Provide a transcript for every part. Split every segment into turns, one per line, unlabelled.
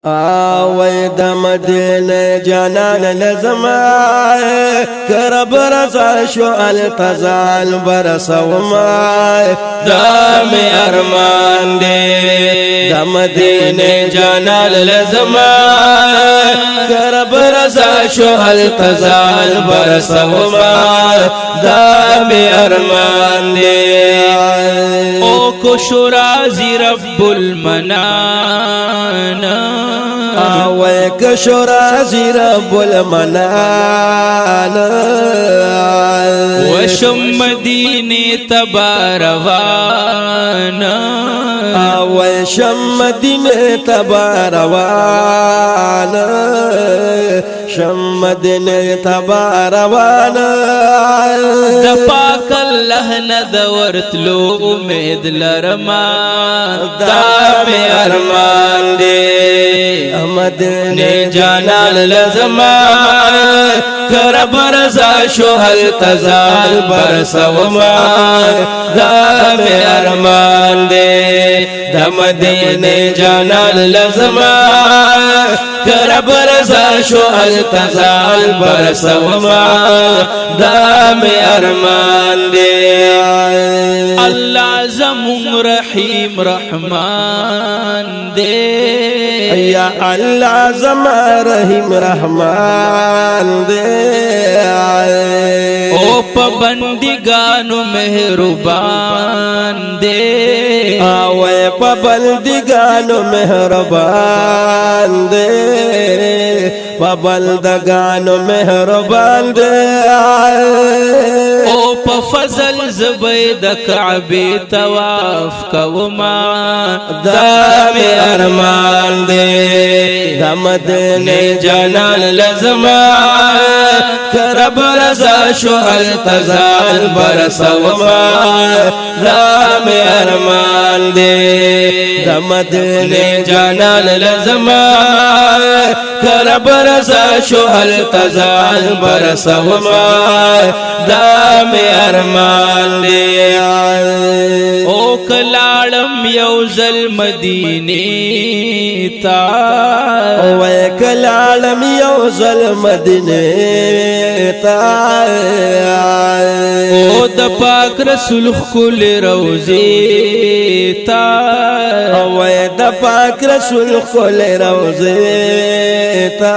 آوی د مدینه جانان لزما کرب رضا شو التزال برسوما دام ارمان دے د مدینه جانان لزما کرب رضا شو التزال برسوما دام ارمان دے
او کو شرازی رب المنان
آوی کشرازی رب المنان
وشم مدینی تباروان
آوی شم مدینی تباروان شم مدینی تباروان
دا پاک اللہ ندورتلو امید لرما
دام ارمان دے مدینه جانان لزما کرب رضا شو التزال برسوما دام ارمان دے د مدینه جانان لزما کرب رضا شو التزال برسوما دام ارمان دے
اللہ زمون رحیم رحمان دے
یا اللہ زما رحیم رحمان دے
او پابندگانو مہربان دے
آوے پابندگانو مہربان دے پابندگانو مہربان دے
او پا فضل زبید کعبی تواف کوما
دام ارمان دے د مدینه جانان لزما کرب رضا شو التزال برسوما دام ارمان دے د مدینه جانان لزما کرب رضا شو التزال برسوما دام ارمان دے
او کلالم یوزل مدینی تا
او کلالم یوزل مدینی تا
او د پاک رسول خل روزی تا
او د پاک رسول خل روزی تا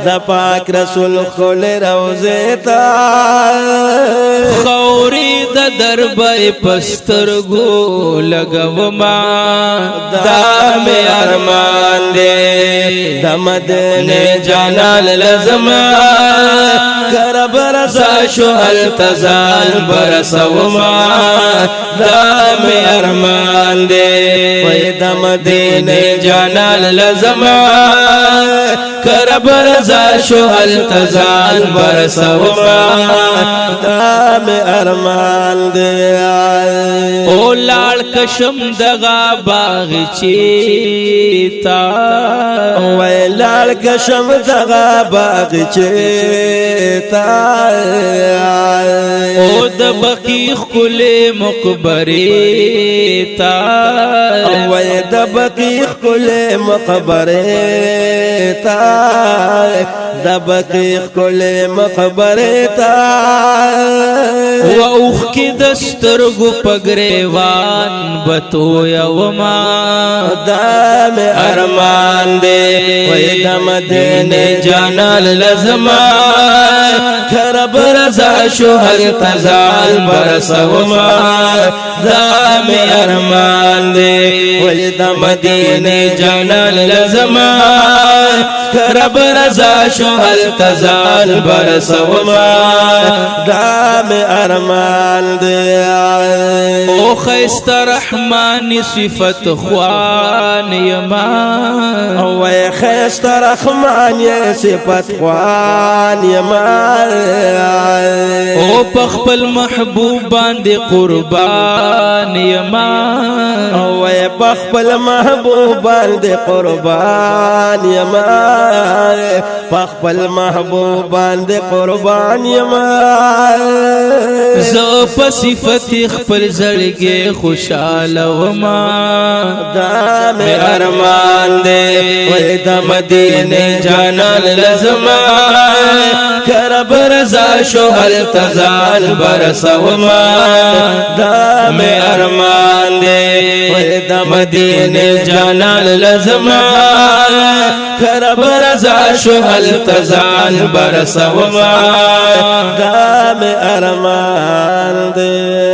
د پاک رسول خل روزی تا
خوری د دربای پسترگو لگوما
دام ارمان دے د مدینه جانان لزما کرب رضا شو التزال برسوما دام ارمان دے د مدینه جانان لزما کرب رضا شو التزال برسوما دام ارمان دے
او لال کشم دغا باغ چیتا
وی لال کشم دغا باغ چیتا
او د بقیخ کل مقبریتا
وی د بقیخ کل مقبریتا د بقیخ کل مقبریتا
و اوخ کی دسترگو پگریوان بتو یوما
دام ارمان دے وی د مدینه جانان لزما کرب رضا شو التزال برسوما دام ارمان دے وی د مدینه جانان لزما کرب رضا شو التزال برسوما دام ارمان دے
او خیست رحمان صفت خوان یما
او خیست رحمان صفت خوان یما
او پخپل محبوب باندې قربان یما
او پخپل محبوب باندې قربان یما پخپل محبوب باندې قربان یما
زو په صفت خپل زړګي خوشاله وما
دام ارمان دے وې د مدینه جانان لزما کرب رضا شوهر تزال برسوما دام ارمان دے وې د مدینه جانان لزما کرب رضا شوهر تزال برسوما دام ارمان دے